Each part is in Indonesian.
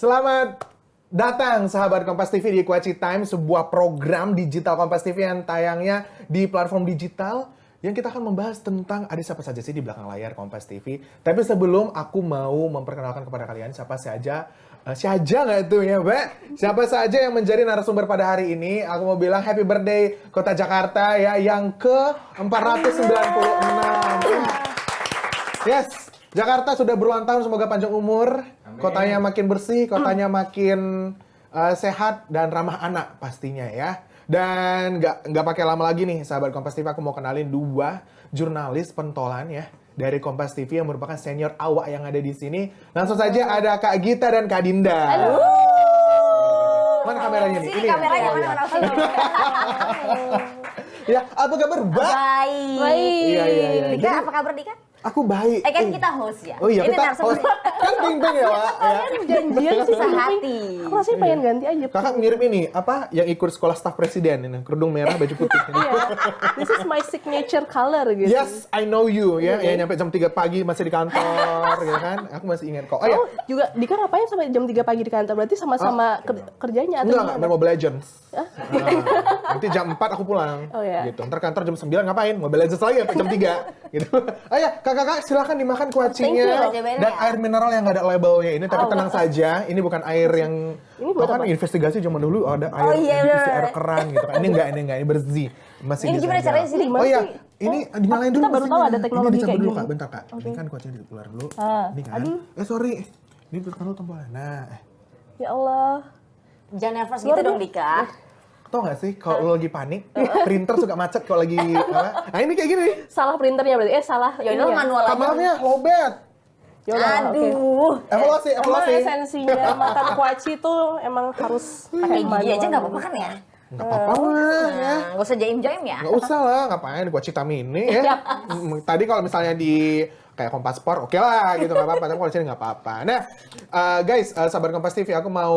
Selamat datang sahabat Kompas TV di Kuaci Time, sebuah program digital Kompas TV yang tayangnya di platform digital yang kita akan membahas tentang ada siapa saja sih di belakang layar Kompas TV. Tapi sebelum aku mau memperkenalkan kepada kalian siapa saja nggak itu ya, Mbak? Siapa saja yang menjadi narasumber pada hari ini? Aku mau bilang happy birthday Kota Jakarta ya yang ke-496. Yes, Jakarta sudah berulang tahun, semoga panjang umur. Amin. Kotanya makin bersih, kotanya makin sehat dan ramah anak pastinya ya. Dan nggak pakai lama lagi nih, sahabat Kompas TV, aku mau kenalin dua jurnalis pentolan ya dari Kompas TV yang merupakan senior awak yang ada di sini. Langsung saja ada Kak Gita dan Kak Dinda. Halo. Mana kameranya nih? Ini kameranya mana? Ya, apa kabar, Mbak? Baik. Iya. Dika, apa kabar Dika? Aku baik. Kan kita host ya. Oh iya, ini kita host. Kan ping-ping ya, Wak. Ya. Janjian sih sehati. Aku rasanya pengen ganti aja. Kakak mirip ini, apa yang ikut sekolah staf presiden ini, kerudung merah, baju putih. Iya. This is my signature color gitu. Yes, I know you ya. Ya nyampe jam 3 pagi masih di kantor gitu kan. Aku masih ingat kok. Oh ya. Juga Dika ngapain sampai jam 3 pagi di kantor? Berarti sama-sama kerjanya atau Enggak, main Mobile Legends. Hah? Nanti jam 4 aku pulang. Oh, ya. Gitu. Ntar kantor jam 9 ngapain? Mobile Legends lagi sampai jam 3 gitu. Ayo, kakak-kakak silakan dimakan kuacinya dan air mineral yang nggak ada labelnya ini, tapi tenang saja, ini bukan air yang kan investigasi zaman dulu ada air isi air keran gitu kan. Ini enggak, ini bersih. Masih ini gimana caranya sih? Oh iya, ini dinyalain dulu. Kita baru tahu ada teknologi kayak kayak dulu, gini. Kak. Bentar, Kak. Ini kan kuacinya dikeluar dulu. Ini kan. Sorry. Ini tekan dulu tombolnya. Nah. Ya Allah. Jangan nervous gitu dong Dika. Tau gak sih, kalau lo lagi panik, printer suka macet kalau lagi apa? Nah ini kayak gini. Salah printernya berarti. Salah. Ya udah manual aja. Kamarnya lowbat. Aduh. Evaluasi. Emang esensinya makan kuaci tuh emang harus pakai gigi aja nggak apa-apa kan ya? Nggak apa-apa lah ya. Nggak usah jaim-jaim ya? Nggak usah lah, ngapain kuaci Tamini ya. Tadi kalau misalnya di kayak Kompas Sport, oke lah gitu, nggak apa-apa. Tapi kalau di sini nggak apa-apa. Nah, guys, sahabat Kompas TV, aku mau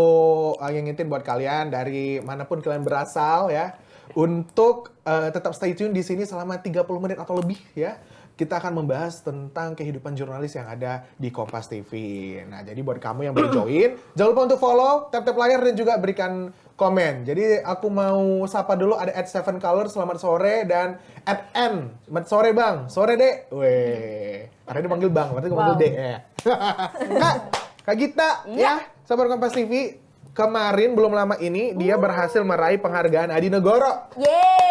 ngingetin buat kalian dari manapun kalian berasal ya, untuk tetap stay tune di sini selama 30 menit atau lebih ya. Kita akan membahas tentang kehidupan jurnalis yang ada di Kompas TV. Nah, jadi buat kamu yang baru join, jangan lupa untuk follow, tap-tap layar, dan juga berikan komen. Jadi aku mau sapa dulu, ada @7color, selamat sore, dan @n, selamat sore bang, sore dek. Weh, karena dia panggil bang, berarti gue panggil dek ya. Kak Gita, ya, sahabat Kompas TV, kemarin belum lama ini dia berhasil meraih penghargaan Adi Negoro. Yeay!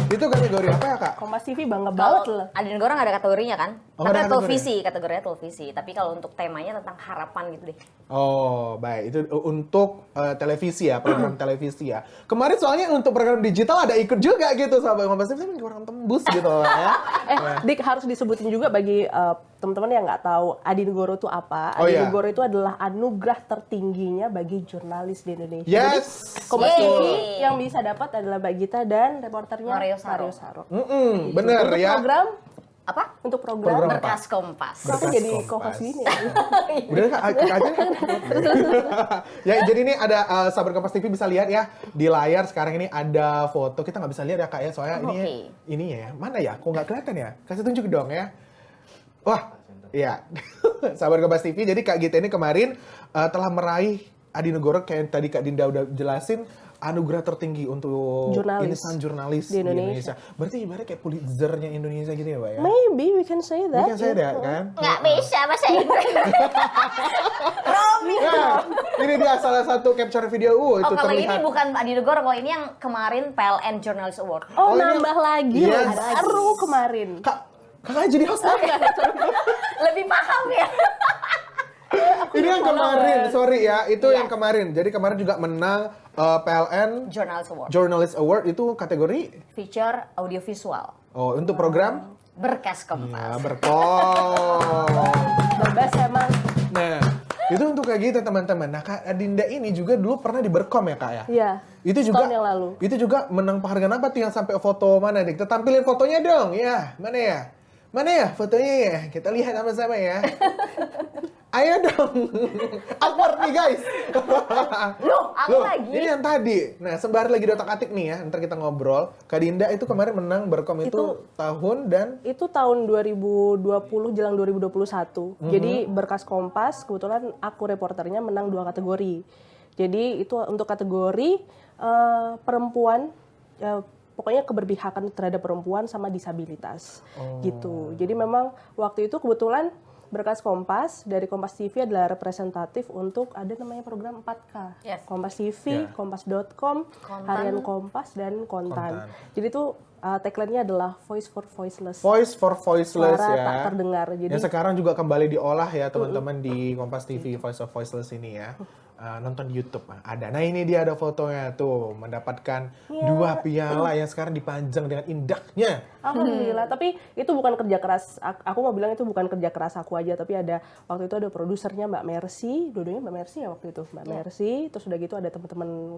Itu kategori apa ya, Kak? Kompas TV bangga banget loh. Adi Negoro nggak ada kategorinya kan? Oh, tapi ada ada televisi, kategorinya televisi. Tapi kalau untuk temanya tentang harapan gitu deh. Oh, baik. Itu untuk televisi ya, program televisi ya. Kemarin soalnya untuk program digital ada ikut juga gitu, sahabat Kompas TV, kurang tembus gitu ya. Dik, harus disebutin juga bagi teman-teman yang nggak tahu Adi Negoro itu apa. Oh, Adi iya. Negoro itu adalah anugerah tertingginya bagi jurnalis di Indonesia. Yes. Jadi, Kompas TV Yeay. yang bisa dapat adalah Mbak Gita dan reporternya Mario Saro. Bener Untuk ya. program, Apa? untuk program, Program Berkas Kompas. aku Berkas jadi Kompas. co-host gini. Udah Kak, aja. Ya, jadi ini ada sahabat Kompas TV bisa lihat ya di layar sekarang ini ada foto. Kita nggak bisa lihat ya Kak ya, soalnya ini ya. Mana ya? Kok nggak kelihatan ya? Kasih tunjuk dong ya. Wah, iya. Sahabat Kompas TV, jadi Kak Gita ini kemarin telah meraih Adi Negoro, kayak tadi Kak Dinda udah jelasin, anugerah tertinggi untuk insan jurnalis di Indonesia. Berarti ibaratnya kayak Pulitzer-nya Indonesia gitu ya, Mbak ya? Maybe we can say that. We can say that, kan? Nggak bisa bahasa Inggris. Romi. Nah, ini dia salah satu capture video. Itu kalau terlihat. ini bukan Adi Negoro, kalau ini yang kemarin PLN Journalist Award. Oh, ini nambah lagi loh. Yes. Baru kemarin. Kakak jadi host lagi. Lebih paham ya. Ini yang kemarin, sorry ya, itu yang kemarin. Jadi kemarin juga menang PLN Journalist Award. Journalist Award, itu kategori Feature audiovisual. oh untuk program Berkas Kompas. Bebas emang. Nah, itu untuk kayak gitu teman-teman. Nah, Kak Dinda ini juga dulu pernah di Berkom ya, Kak ya? Iya. Itu juga setahun yang lalu. Itu juga menang penghargaan apa tuh yang sampai foto mana nih? Kita tampilin fotonya dong. Ya, mana ya? Mana ya fotonya ya? Kita lihat sama-sama ya. Ayo dong. Awkward nih guys. Loh, aku Loh, lagi. ini yang tadi. Nah, sembari lagi otak-atik nih ya, ntar kita ngobrol. Kak Dinda itu kemarin menang Berkom itu tahun dan Itu tahun 2020 jelang 2021. Jadi Berkas Kompas kebetulan aku reporternya menang 2 kategori. Jadi itu untuk kategori perempuan, pokoknya keberpihakan terhadap perempuan sama disabilitas gitu. Jadi memang waktu itu kebetulan Berkas Kompas dari Kompas TV adalah representatif untuk ada namanya program 4K. Yes. Kompas TV, kompas.com, Harian Kompas dan Kontan. Jadi itu tagline-nya adalah Voice for Voiceless. Voice for Voiceless Suara ya. tak terdengar. Jadi Yang sekarang juga kembali diolah ya teman-teman di Kompas TV Voice of Voiceless ini ya. Nonton di YouTube ada. Nah ini dia ada fotonya tuh mendapatkan 2 piala yang sekarang dipajang dengan indahnya. Alhamdulillah, tapi itu bukan kerja keras. Aku mau bilang itu bukan kerja keras aku aja, tapi ada waktu itu ada produsernya Mbak Mercy, dua-duanya Mbak Mercy ya waktu itu, Mbak Mercy. Terus udah gitu ada teman-teman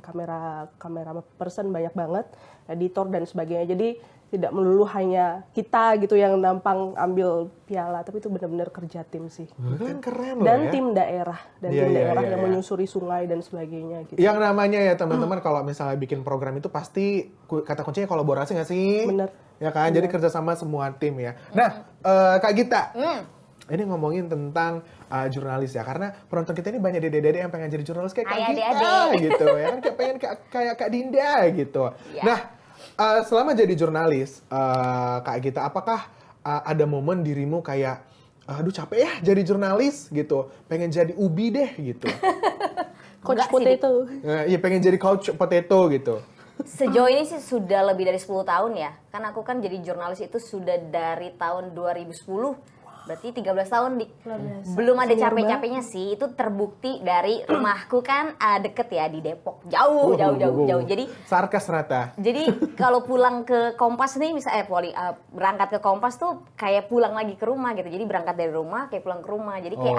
kamera person banyak banget, editor dan sebagainya. Jadi tidak melulu hanya kita gitu yang nampang ambil piala, tapi itu benar-benar kerja tim sih. Kan keren loh Dan ya. tim daerah Iya, yang iya. menyusuri sungai dan sebagainya gitu. Yang namanya ya teman-teman kalau misalnya bikin program itu pasti kata kuncinya kolaborasi nggak sih? Bener. Ya kan, jadi kerjasama semua tim ya. Nah, Kak Gita, ini ngomongin tentang jurnalis ya, karena penonton kita ini banyak dede-dede yang pengen jadi jurnalis kayak Kak Hai, Gita adik-adik. gitu ya, kan kayak pengen kayak Kak Dinda gitu. Iya. Nah, selama jadi jurnalis, Kak Gita, apakah ada momen dirimu kayak, aduh capek ya jadi jurnalis gitu, pengen jadi ubi deh gitu. Coach Enggak sih, Potato. Iya pengen jadi coach potato gitu. Sejauh ini sih sudah lebih dari 10 tahun ya. Kan aku kan jadi jurnalis itu sudah dari tahun 2010. Berarti 13 tahun belum ada capek-capeknya sih. Itu terbukti dari rumahku kan deket ya di Depok. Jauh. Jadi Sarkas rata. kalau pulang ke Kompas nih misalnya berangkat ke Kompas tuh kayak pulang lagi ke rumah gitu. Jadi berangkat dari rumah kayak pulang ke rumah. Jadi kayak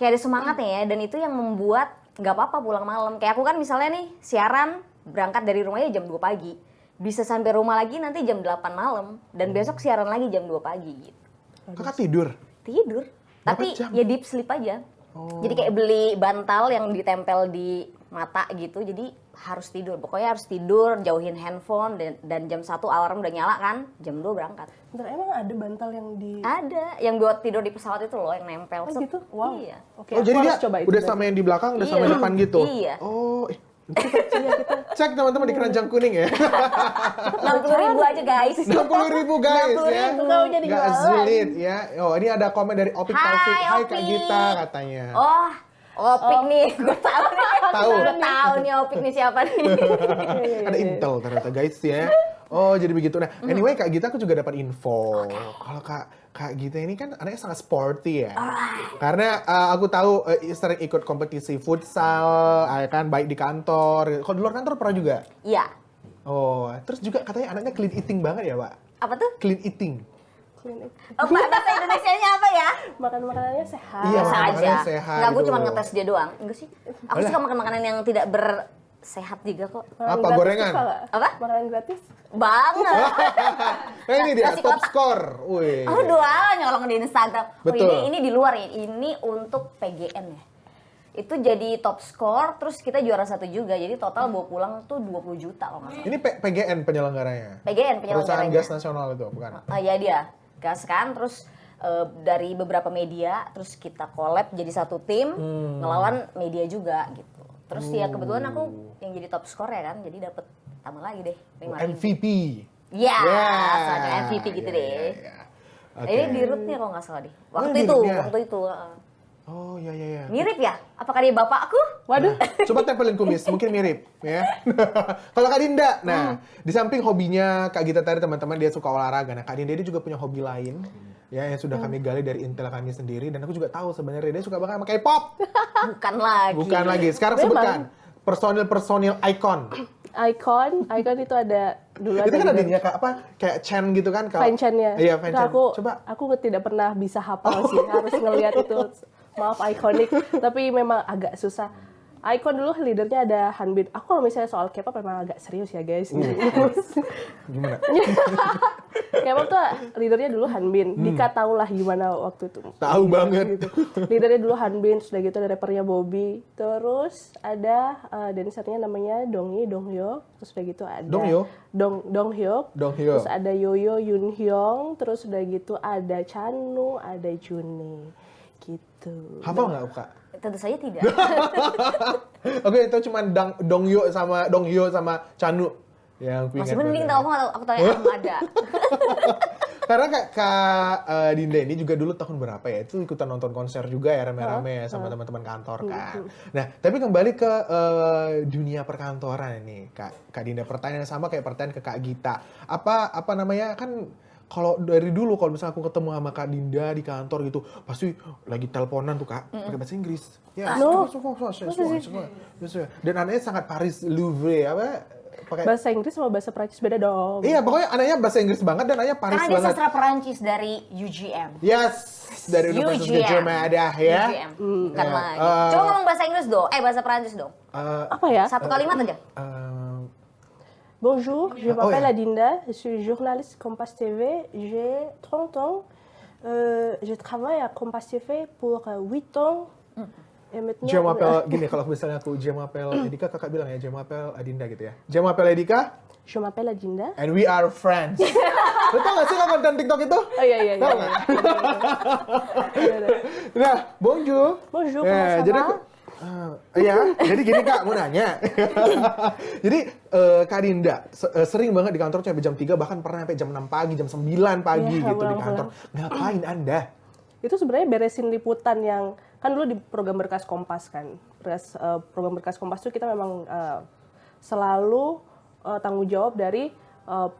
ada semangatnya ya, dan itu yang membuat nggak apa-apa pulang malam. Kayak aku kan misalnya nih siaran berangkat dari rumahnya jam 2 pagi. Bisa sampai rumah lagi nanti jam 8 malam dan besok siaran lagi jam 2 pagi gitu. Kakak tidur? Tidur. Tapi jam? ya deep sleep aja. Jadi kayak beli bantal yang ditempel di mata gitu. Jadi harus tidur. Pokoknya harus tidur, jauhin handphone dan jam 1 alarm udah nyala kan, jam 2 berangkat. Bentar, emang ada bantal yang di... Ada yang buat tidur di pesawat itu loh yang nempel. Oh gitu? Wow. Iya. Oke, Oh jadi aku dia harus coba itu udah berarti. sama yang di belakang, udah sama Iya. depan gitu? Iya. Oh, cek teman-teman di keranjang kuning ya. 60.000 aja guys. 60.000 guys ya. 60.000 kamu jadi Nggak jualan. sulit ya. Oh ini ada komen dari Opik Hai, Taufik. Hai Kak Opik. Gita katanya. Oh, Opik nih, gue tahu nih. Tahu. Gue tahu nih Opik nih siapa nih. Ada intel ternyata guys ya. Oh jadi begitu. Nah anyway Kak Gita aku juga dapat info. Kalau Kak Gita ini kan anaknya sangat sporty ya. Karena aku tahu sering ikut kompetisi futsal, kan baik di kantor. Kalau di luar kantor pernah juga? Iya. Oh, terus juga katanya anaknya clean eating banget ya Pak? Apa tuh? Clean eating. Klinik. Oh, bahasa Indonesianya apa ya? Makanannya sehat. Iya, Biasa makanannya aja. sehat Enggak, gue gitu. cuma ngetes dia doang. Enggak sih. Aku Alah. suka makan makanan yang tidak bersehat juga kok. Makanan Apa, gratis gorengan? suka nggak? Apa? Makanan gratis? Banget. Nah ini dia, Nasi top kotak. score. Wih. Oh, doang nyolong di Instagram. Betul. Oh, ini di luar ya. Ini untuk PGN ya. Itu jadi top score, terus kita juara 1 juga. Jadi total bawa pulang tuh 20 juta kalau nggak salah. Ini PGN penyelenggaranya. PGN Perusahaan penyelenggaranya. gas nasional itu, bukan? Ya dia, gas kan, terus dari beberapa media, terus kita collab jadi satu tim, ngelawan media juga gitu. Terus ya kebetulan aku yang jadi top score ya kan, jadi dapat tambah lagi deh 5.000. MVP. Ya, Ya. semacam MVP gitu Ya, deh. ya, ya. Oke. Ini di root nih kalau nggak salah deh. Waktu di itu, rootnya. waktu itu. Oh iya iya iya. Mirip ya? Apakah dia bapakku? Waduh. Coba tempelin kumis, mungkin mirip ya. Kalau Kak Dinda, nah di samping hobinya Kak Gita tadi teman-teman dia suka olahraga. Nah Kak Dinda dia juga punya hobi lain ya yang sudah kami gali dari intel kami sendiri dan aku juga tahu sebenarnya dia suka banget sama K-pop. Bukan lagi. Bukan lagi. Sekarang Memang. sebutkan personil icon. Icon itu ada dulu Itu kan juga. adanya Kak apa kayak Chen gitu kan kalau Fan Chen-nya. Iya, fan Itu Chen. aku Coba tidak pernah bisa hafal sih, harus ngelihat itu. Maaf ikonik, tapi memang agak susah. Icon dulu leadernya ada Hanbin. Aku kalau misalnya soal K-pop memang agak serius ya guys. gimana? K-pop tuh leadernya dulu Hanbin. Dika tau lah gimana waktu itu. Tahu banget. Gitu. Leadernya dulu Hanbin, sudah gitu ada rappernya Bobby. Terus ada dancernya namanya Donghyuk. Terus udah gitu ada Donghyuk? Donghyuk. Donghyuk. Terus ada Yoyo Yoonhyung. Terus udah gitu ada Chanu, ada Juni. Gitu. Hafal nggak Kak? Tentu saja tidak. Oke, itu cuma Donghyuk sama Chanu yang Masih ingat mending banget. aku tahu yang ada. Karena Kak Dinda ini juga dulu tahun berapa ya, itu ikutan nonton konser juga ya rame-rame sama teman-teman kantor kan. Nah, tapi kembali ke dunia perkantoran ini, Kak Dinda, pertanyaan yang sama kayak pertanyaan ke Kak Gita. Apa namanya, kan kalau dari dulu kalau misalnya aku ketemu sama Kak Dinda di kantor gitu, pasti lagi teleponan tuh Kak, pakai bahasa Inggris. Ya, semua. Dan anaknya sangat Paris Louvre apa? Pakai Bahasa Inggris sama bahasa Prancis beda dong. Iya, pokoknya anaknya bahasa Inggris banget dan anaknya Paris Karena dia banget. sastra Perancis dari UGM. Yes, dari Universitas UGM. Gajah Mada ya. UGM. Bukan Ya, lagi. Coba ngomong bahasa Inggris dong. Bahasa Perancis dong. Apa ya? Satu kalimat aja. Bonjour, je Oh, m'appelle ya. Adinda, je suis journaliste Kompas TV, j'ai 30 ans, je travaille à Kompas TV pour 8 ans. Et maintenant, Jamapel gini, kalau misalnya aku Jamapel Edika, kakak bilang ya Jamapel Adinda gitu ya. Jamapel Edika, je m'appelle Adinda. and we are friends. Lu tau gak sih lo konten TikTok itu? Oh iya. Tahu nggak? Nah, bonjour. Bonjour, Ya, comment ça jadi va? Iya, jadi gini Kak, mau nanya. Jadi Kak Dinda sering banget di kantor sampai jam 3, bahkan pernah sampai jam 6 pagi, jam 9 pagi Iya, gitu di pulang-pulang. kantor. Ngapain Anda? Itu sebenarnya beresin liputan yang kan dulu di program Berkas Kompas kan. Program Berkas Kompas itu kita memang selalu tanggung jawab dari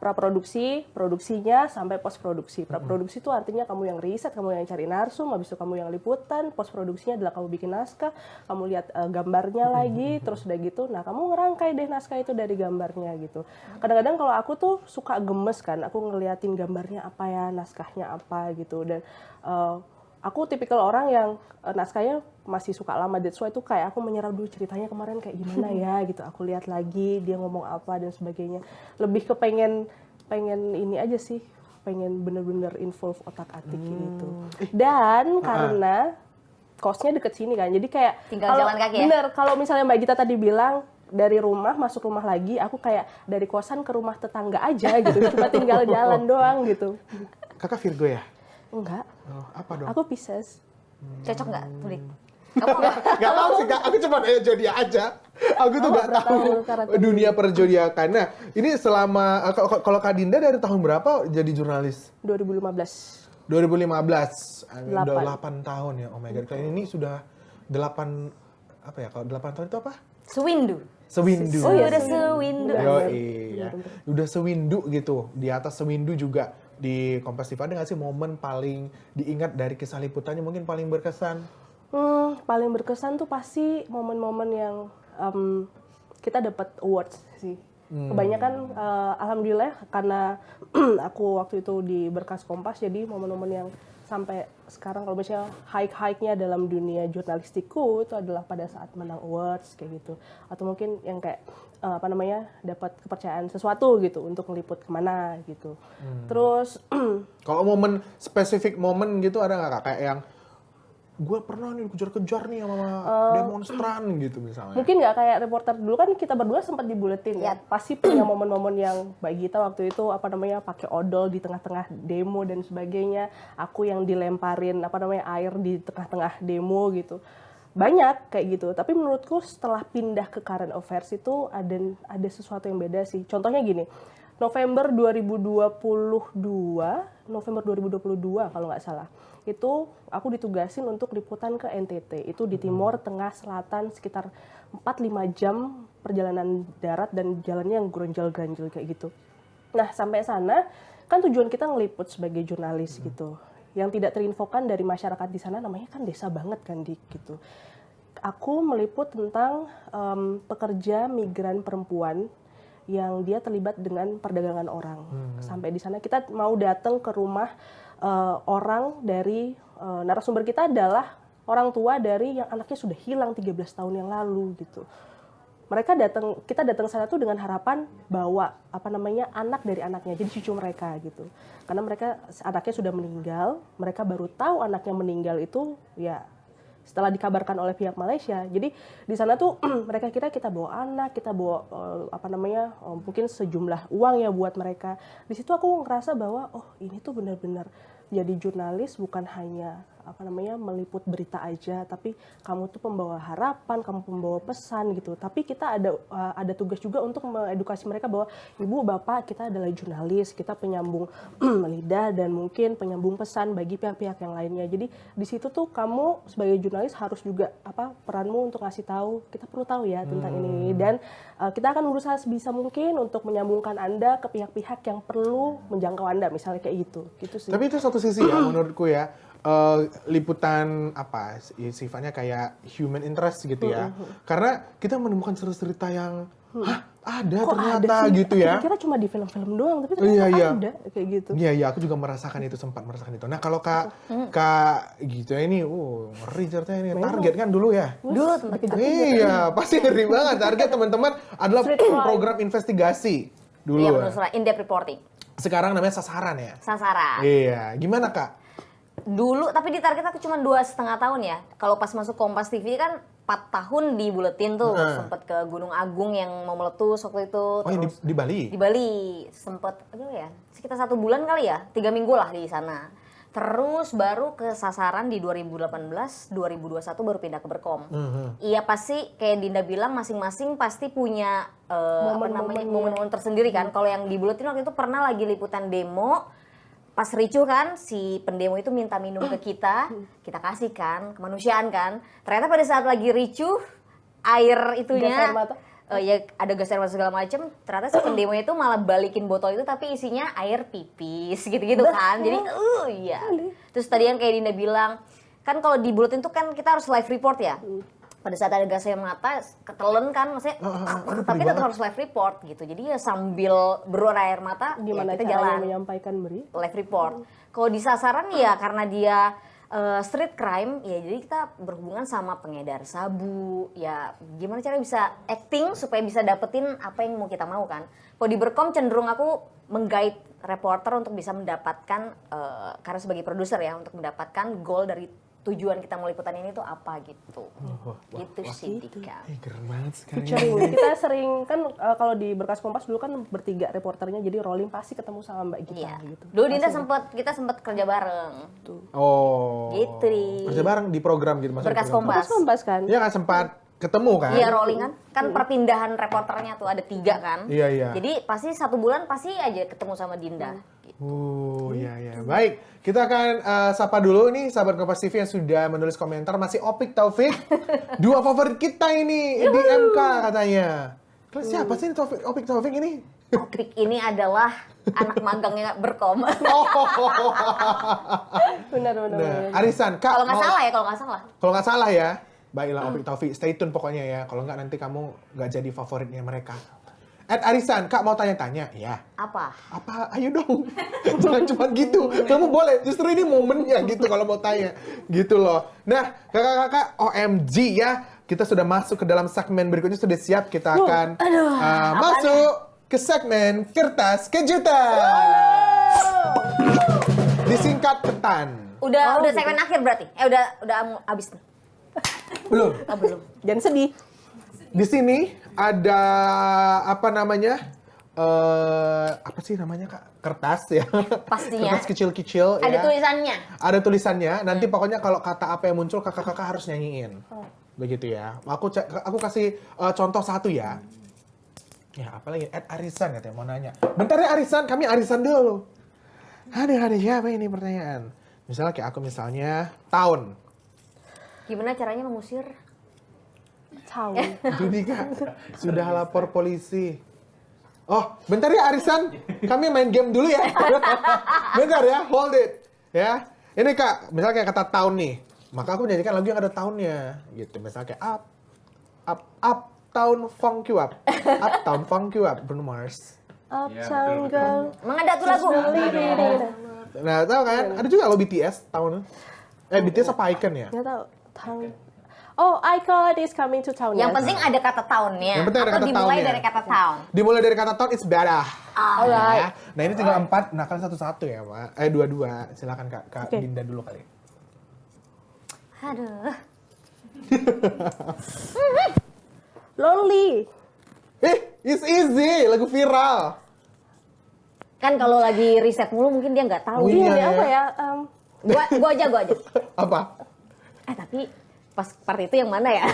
praproduksi, produksinya sampai post produksi. Praproduksi itu artinya kamu yang riset, kamu yang cari narsum, habis itu kamu yang liputan, post produksinya adalah kamu bikin naskah, kamu lihat gambarnya lagi, terus udah gitu. Nah, kamu ngerangkai deh naskah itu dari gambarnya gitu. Kadang-kadang kalau aku tuh suka gemes kan, aku ngeliatin gambarnya apa ya, naskahnya apa gitu. Dan aku tipikal orang yang naskahnya masih suka lama, that's why itu kayak aku menyerap dulu ceritanya kemarin kayak gimana ya gitu, aku lihat lagi dia ngomong apa dan sebagainya. Lebih ke pengen ini aja sih, pengen bener-bener involve otak-atik gitu. Dan karena kosnya deket sini kan, jadi kayak Tinggal jalan kaki ya? bener, kalau misalnya Mbak Gita tadi bilang dari rumah masuk rumah lagi, aku kayak dari kosan ke rumah tetangga aja gitu, cuma tinggal jalan doang gitu. Kakak Virgo ya? Enggak, Oh, apa dong? aku Pisces. Cocok nggak, Tulik? Kamu nggak? Gak tahu sih Kak, aku cuma nanya zodiak aja. Aku tuh gak tahu karakter dunia perzodiakan. Nah, ini selama kalau Kak Dinda dari tahun berapa jadi jurnalis? 2015. 2015. Udah 8 8. tahun ya. Oh my god. Kalian ini sudah 8 apa ya? Kalau 8 tahun itu apa? Sewindu. Sewindu. Oh, iya, Udah sewindu. Yo, iya. Udah sewindu gitu. Di atas sewindu juga di Kompas TV ada nggak sih momen paling diingat dari kisah liputannya, mungkin paling berkesan? Paling berkesan tuh pasti momen-momen yang kita dapat awards sih. Kebanyakan alhamdulillah karena aku waktu itu di Berkas Kompas, jadi momen-momen yang sampai sekarang kalau misalnya high-nya dalam dunia jurnalistiku itu adalah pada saat menang awards kayak gitu, atau mungkin yang kayak dapat kepercayaan sesuatu gitu untuk ngeliput kemana gitu. Terus Kalau momen spesifik momen gitu ada nggak Kak? Kayak yang gue pernah nih dikejar-kejar nih sama demonstran gitu misalnya. mungkin nggak kayak reporter dulu kan, kita berdua sempat dibuletin ya. Pasti punya momen-momen yang Mbak Gita waktu itu pakai odol di tengah-tengah demo dan sebagainya. Aku yang dilemparin air di tengah-tengah demo gitu. Banyak kayak gitu. Tapi menurutku setelah pindah ke current affairs itu ada sesuatu yang beda sih. Contohnya gini. November 2022 kalau nggak salah, itu aku ditugasin untuk liputan ke NTT, itu di Timor Tengah Selatan, sekitar 4-5 jam perjalanan darat dan jalannya yang geronjal-ganjil kayak gitu. Nah, sampai sana kan tujuan kita ngeliput sebagai jurnalis gitu. Yang tidak terinfokan dari masyarakat di sana, namanya kan desa banget kan gitu. Aku meliput tentang pekerja migran perempuan yang dia terlibat dengan perdagangan orang. Sampai di sana kita mau datang ke rumah orang dari narasumber kita adalah orang tua dari yang anaknya sudah hilang 13 tahun yang lalu gitu. kita datang sana tuh dengan harapan bawa anak dari anaknya, jadi cucu mereka gitu. Karena anaknya sudah meninggal, mereka baru tahu anaknya meninggal itu ya setelah dikabarkan oleh pihak Malaysia. Jadi di sana tuh mereka kira kita bawa anak, kita bawa mungkin sejumlah uang ya buat mereka. Di situ aku ngerasa bahwa ini tuh benar-benar jadi jurnalis bukan hanya meliput berita aja, tapi kamu tuh pembawa harapan, kamu pembawa pesan gitu. Tapi kita ada tugas juga untuk mengedukasi mereka bahwa ibu bapak kita adalah jurnalis, kita penyambung lidah dan mungkin penyambung pesan bagi pihak-pihak yang lainnya. Jadi di situ tuh kamu sebagai jurnalis harus juga peranmu untuk ngasih tahu, kita perlu tahu ya tentang ini, dan kita akan berusaha sebisa mungkin untuk menyambungkan Anda ke pihak-pihak yang perlu menjangkau Anda, misalnya kayak gitu sih. Tapi itu satu sisi ya menurutku ya. Liputan sifatnya kayak human interest gitu ya. Karena kita menemukan cerita yang ada kok ternyata ada sih? gitu ya. Kira cuma di film-film doang, tapi ternyata ada kayak gitu. Iya, aku juga sempat merasakan itu. Nah, kalau Kak gitu ya ini, ngeri ceritanya ini. Target kan dulu ya? Dulu tempat kita. Iya, pasti ngeri banget. Target teman-teman adalah program investigasi dulu. Iya, ya. benar, in-depth reporting. Sekarang namanya sasaran ya? Sasaran. Iya, gimana Kak? Dulu, tapi di target aku cuma 2,5 tahun ya. Kalau pas masuk Kompas TV kan 4 tahun di Buletin tuh. Sempet ke Gunung Agung yang mau meletus waktu itu. Oh, terus, di Bali? Di Bali. Sempet, sekitar 1 bulan kali ya. 3 minggu lah di sana. Terus baru ke sasaran di 2018, 2021 baru pindah ke Berkom. Iya pasti kayak Dinda bilang masing-masing pasti punya momen-momen tersendiri kan. Kalau yang di Buletin waktu itu pernah lagi liputan demo. Pas ricuh kan, si pendemo itu minta minum ke kita kasih kan, kemanusiaan kan. Ternyata pada saat lagi ricuh, air itunya, gas air mata. Ya ada gas air mata segala macem. Ternyata si pendemo itu malah balikin botol itu tapi isinya air pipis gitu-gitu kan. Jadi, iya. Terus tadi yang kayak Dinda bilang, kan kalau di Buletin tuh kan kita harus live report ya. Pada saat ada gas air mata, ketelen kan, maksudnya, tapi tetap harus live report gitu. Jadi ya sambil berurai air mata, gimana ya kita caranya jalan menyampaikan live report. Kalau di sasaran ya karena dia street crime, ya jadi kita berhubungan sama pengedar sabu. Ya gimana caranya bisa acting supaya bisa dapetin apa yang mau kita mau kan. Kalau di Berkom cenderung aku meng-guide reporter untuk bisa mendapatkan, karena sebagai produser ya, untuk mendapatkan goal dari tujuan kita mau liputan ini tuh apa gitu. Gitu sih Dika. Keren banget sekali. Kita sering kan kalau di Berkas Kompas dulu kan bertiga reporternya, jadi rolling pasti ketemu sama Mbak Gita gitu. Dulu Dinda kita sempat kerja bareng. Oh. Gitu nih. Kerja bareng di program gitu maksudnya. Berkas Kompas. Berkas Kompas kan. Iya kan sempat ketemu kan? Iya rolling kan. Kan perpindahan reporternya tuh ada 3 kan. Iya. Jadi pasti 1 bulan pasti aja ketemu sama Dinda. Iya. Baik, kita akan sapa dulu nih sahabat Kompas TV yang sudah menulis komentar. Masih Opik Taufik, 2 favorit kita ini di MK katanya. Siapa sih Opik Taufik ini? Opik ini adalah anak magangnya Berkom. Benar. Nah, Arisan, Kak. Kalau nggak salah ya, Kalau nggak salah ya. Baiklah Opik Taufik, stay tune pokoknya ya. Kalau nggak nanti kamu nggak jadi favoritnya mereka. Arisan, Kak mau tanya-tanya, ya. Apa? Ayo dong. Jangan cuma gitu. Kamu boleh, justru ini momennya gitu kalau mau tanya. Gitu loh. Nah, kakak-kakak, OMG ya. Kita sudah masuk ke dalam segmen berikutnya, sudah siap. Kita akan masuk ke segmen Kertas Kejutan. Disingkat ketan. Udah segmen akhir berarti? Udah habis nih? Belum. Belum. Jangan sedih. Di sini ada apa sih namanya Kak? Kertas ya. Pastinya. Kertas kecil-kecil Ada ya. tulisannya. Ada tulisannya. Nanti pokoknya kalau kata apa yang muncul kakak-kakak harus nyanyiin. Begitu ya. Aku kasih contoh satu ya. Ya apalagi Arisan katanya mau nanya. Bentar ya Arisan, kami Arisan dulu. Ada siapa ini pertanyaan? Misalnya kayak aku misalnya tahun. Gimana caranya mengusir? Tahu. Jadi Kak, sudah lapor polisi. Oh, bentar ya Arisan, kami main game dulu ya. Bentar ya, hold it. Ya, ini Kak, misalnya kayak kata tahun nih, maka aku menyanyikan lagu yang ada tahunnya, gitu. Misalnya kayak Uptown Funk You Up, Uptown Funk You Up, Bruno Mars. Uptown Girl. Emang ada tuh lagu? Nah, tahu kan? Ada juga lo BTS tahun. BTS apa Icon ya? Nggak tahu. Oh, icon is coming to town. Yang yes. penting ada kata tahunnya. Yang penting ada Atau kata dimulai tahunnya. dari kata tahun. Dimulai dari kata tahun it's better. Alright. Ya. Nah ini tinggal 4, nah kalian satu-satu ya Mak. 2-2, silakan Kak Oke. Dinda dulu kali. Aduh. Lonely. It's easy, lagu viral. Kan kalau lagi riset mulu mungkin dia nggak tahu. Oh, Iya, iya, ini ya. apa ya? Gua aja. Apa? Tapi pas part itu yang mana ya?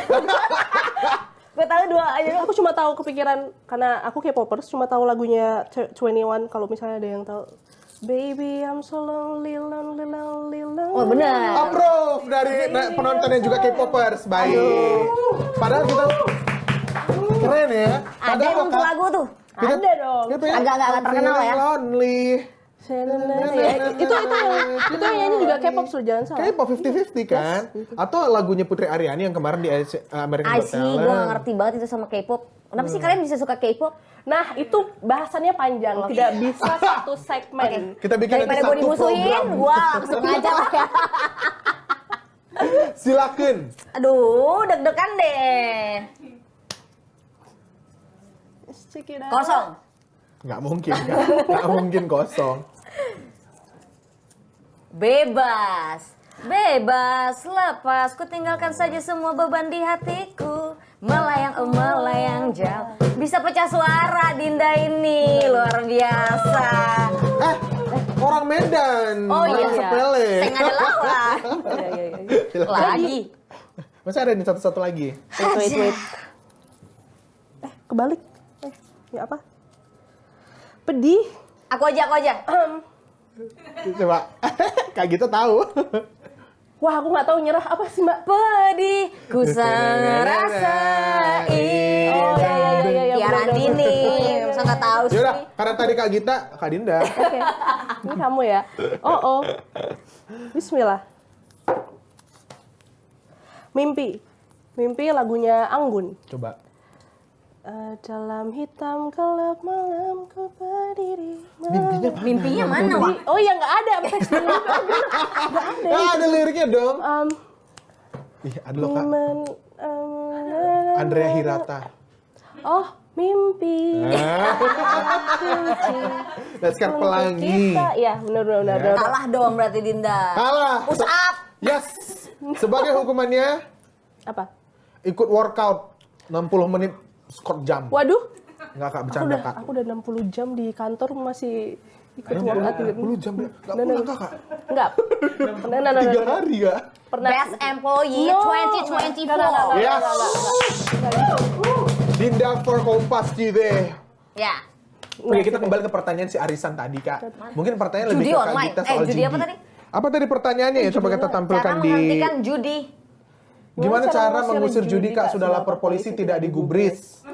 Gue tahu 2 aja. Aku cuma tahu kepikiran karena aku K-popers cuma tahu lagunya 21 kalau misalnya ada yang tahu. Baby I'm so lonely, lonely, lonely, lonely. Oh benar. Approve dari penonton yang juga K-popers. Baik. Padahal kita keren ya. Ada Padahal emang tuh Kak, lagu tuh. Ada dong. kita pengen Agak-agak terkenal ya. Lonely. Itu yang nyanyi juga K-pop loh, jangan salah. K-pop 50-50 kan? Atau lagunya Putri Aryani yang kemarin di American I Got see, Talent. gue gak ngerti banget itu sama K-pop. Kenapa sih kalian bisa suka K-pop? Nah, itu bahasannya panjang, tidak bisa satu segmen. Kita bikin nanti Daripada gue satu dimusuhin, program. gue langsung aja lah ya. Silakan. Aduh, deg-degan deh. Kosong. Nggak mungkin kan? Nggak mungkin kosong. Bebas, bebas, lepas. Ku tinggalkan saja semua beban di hatiku. Melayang jauh. Bisa pecah suara Dinda ini, luar biasa. Orang Medan. Oh orang iya, sepele. saya nggak ada lawan. Iya. Lagi. Masih ada nih satu-satu lagi. Wait. Kebalik. Ini apa? Pedih. Aku aja. Coba. Kak Gita tahu. Wah, aku nggak tahu nyerah apa sih, Mbak? Pedih, ku sangat rasain. Oh, iya, Tiara benar. Dini, masa nggak tahu sih. Yaudah, karena tadi Kak Gita, Kak Dinda. Oke. Ini kamu ya. Oh. Bismillah. Mimpi lagunya Anggun. Coba. Dalam hitam gelap malam ku berdiri. Mimpinya mana, Wak? Oh ya nggak ada teks dan Ada liriknya dong. Ih, ada loh Kak. Andrea Hirata. Oh, mimpi. Laskar Pelangi. Kita, ya benar. Kalah dong berarti Dinda. Kalah. Push up. Yes. Sebagai hukumannya, Apa? ikut workout 60 menit squat jam. Waduh, Enggak Kak, bercanda Kak. aku udah 60 jam di kantor masih ikut workout. 60 jam ya? Enggak pulang Kak? Enggak. Pernah. 3 hari Kak? Pernah. Best Employee No. 2024. Yes. Dinda for Kompas TV. Ya. Oke, kita kembali ke pertanyaan si Arisan tadi Kak. Mungkin pertanyaan lebih Judi ke Kak online. Gita soal Judi apa tadi? Apa tadi pertanyaannya ya? Coba kita Cara tampilkan di... menghentikan judi. Gimana cara mengusir judi judi, Kak? Kak? Sudah lapor polisi tidak digubris.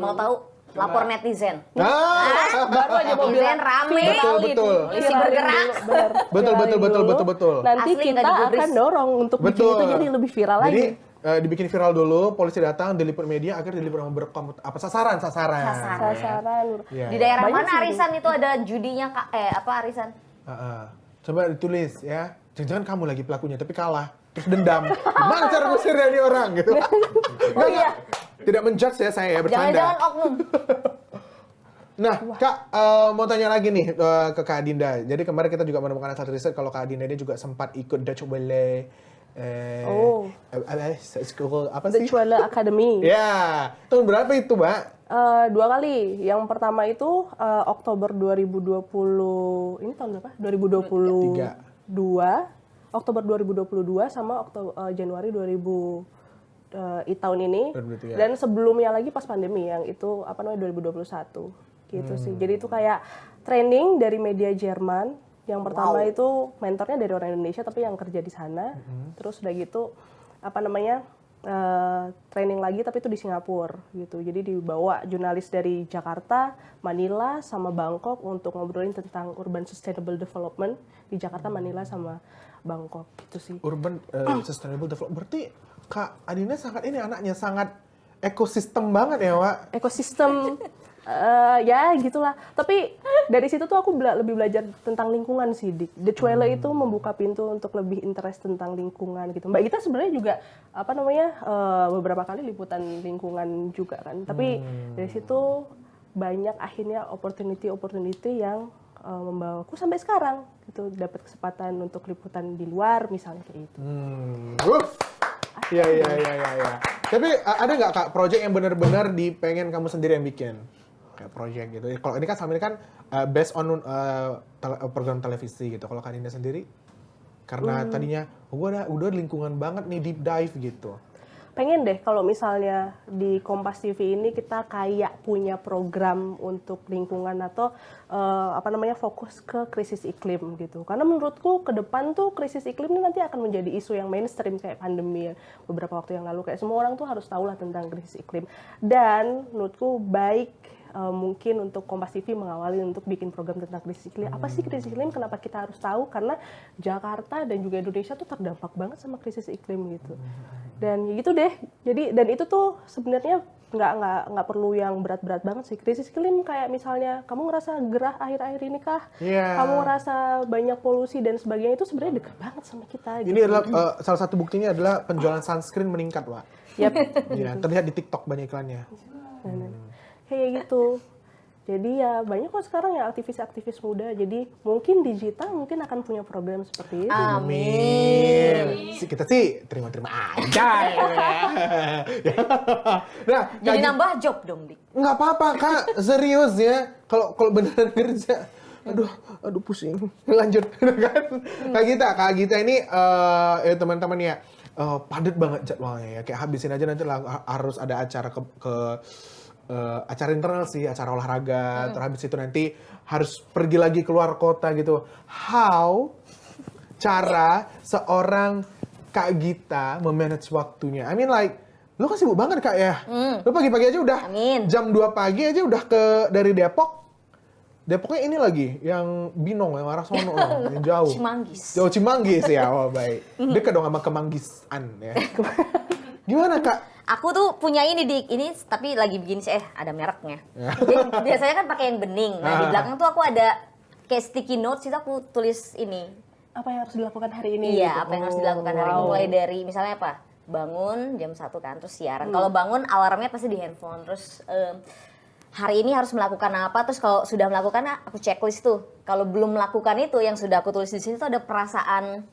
Mau tahu? Lapor netizen. Baru aja mau bilang. Netizen rame. Betul. Polisi bergerak. Betul. Nanti Asli kita nggak digubris. akan dorong untuk bikin Betul. itu jadi lebih viral Jadi lagi. dibikin viral dulu, polisi datang, diliput media, akhirnya diliput sama apa sasaran. Sasaran. Iya. Di daerah Banyak mana sih. arisan itu ada judinya, Kak? Apa arisan? Coba ditulis ya. Jangan-jangan kamu lagi pelakunya, tapi kalah. Terus dendam. Gimana cara ngusirnya nih orang gitu? Oh iya. Tidak menjudge ya saya ya, bercanda. Jangan-jangan oknum. Nah, Kak, mau tanya lagi nih ke Kak Dinda. Jadi kemarin kita juga menemukan hasil riset kalau Kak Dinda ini juga sempat ikut Dutch Welle. Apa The sih? Chuela Academy. Ya, tahun berapa itu, Mbak? 2 kali. Yang pertama itu Oktober 2020. Ini tahun berapa? 2022. Oktober 2022 sama Januari 2000 tahun ini. 2023. Dan sebelumnya lagi pas pandemi yang itu 2021 gitu sih. Jadi itu kayak training dari media Jerman. Yang pertama itu mentornya dari orang Indonesia tapi yang kerja di sana. Terus udah gitu training lagi tapi itu di Singapura gitu. Jadi dibawa jurnalis dari Jakarta, Manila sama Bangkok untuk ngobrolin tentang urban sustainable development di Jakarta, Manila sama Bangkok gitu sih. Urban Sustainable Development. Berarti Kak Adina sangat ini anaknya sangat ekosistem banget ya, Wak? Ekosistem Ya gitulah. Tapi dari situ tuh aku lebih belajar tentang lingkungan sih, Dik. The Cuele itu membuka pintu untuk lebih interest tentang lingkungan gitu. Mbak Gita sebenarnya juga beberapa kali liputan lingkungan juga kan. Tapi dari situ banyak akhirnya opportunity yang membawaku sampai sekarang gitu, dapat kesempatan untuk liputan di luar misalnya kayak gitu. Iya. Tapi ada nggak Kak project yang benar-benar pengen kamu sendiri yang bikin? Kayak project gitu. Kalau ini kan selama ini kan based on program televisi gitu. Kalau Kak Dinda sendiri, karena tadinya udah lingkungan banget nih, deep dive gitu. Pengen deh kalau misalnya di Kompas TV ini kita kayak punya program untuk lingkungan atau fokus ke krisis iklim gitu. Karena menurutku ke depan tuh krisis iklim ini nanti akan menjadi isu yang mainstream kayak pandemi ya, beberapa waktu yang lalu. Kayak semua orang tuh harus tahu lah tentang krisis iklim. Dan menurutku baik mungkin untuk Kompas TV mengawali untuk bikin program tentang krisis iklim. Apa sih krisis iklim? Kenapa kita harus tahu? Karena Jakarta dan juga Indonesia tuh terdampak banget sama krisis iklim gitu. Dan gitu deh. Jadi dan itu tuh sebenarnya nggak perlu yang berat-berat banget sih. Krisis iklim kayak misalnya kamu ngerasa gerah akhir-akhir ini kah? Yeah. Kamu ngerasa banyak polusi dan sebagainya, itu sebenarnya dekat banget sama kita. Ini gitu. adalah salah satu buktinya adalah penjualan sunscreen meningkat, Wak. Yap. Ya, terlihat di TikTok banyak iklannya. Kayak gitu. Jadi ya banyak kok sekarang ya aktivis-aktivis muda. Jadi mungkin digital mungkin akan punya program seperti itu. Amin. Kita sih terima-terima aja. Nah, Jadi nambah job dong, Dik. nggak apa-apa Kak, serius ya. Kalau beneran kerja, aduh pusing. Lanjut kan. Kak Gita ini ya teman-teman ya padat banget jadwalnya ya. Kayak habisin aja nanti harus ada acara acara internal sih, acara olahraga. Terus habis itu nanti harus pergi lagi keluar kota gitu. How cara seorang Kak Gita memanage waktunya? I mean like, lu kan sibuk banget Kak ya? Lu pagi-pagi aja udah, jam 2 pagi aja udah dari Depok. Depoknya ini lagi, yang Binong, yang arah sono, yang jauh. Cimanggis. Jauh Cimanggis ya, wah baik. Dekat dong sama Kemanggisan ya. Gimana Kak? Aku tuh punya ini, Dik. Ini tapi lagi bikin sih, ada mereknya. Jadi biasanya kan pakai yang bening. Nah, di belakang tuh aku ada kayak sticky notes, itu aku tulis ini. Apa yang harus dilakukan hari ini? Iya, apa yang harus dilakukan hari ini. Mulai dari misalnya apa? Bangun jam 1 kan, terus siaran. Kalau bangun alarmnya pasti di handphone. Terus hari ini harus melakukan apa, terus kalau sudah melakukan aku checklist tuh. Kalau belum melakukan itu yang sudah aku tulis di sini tuh ada perasaan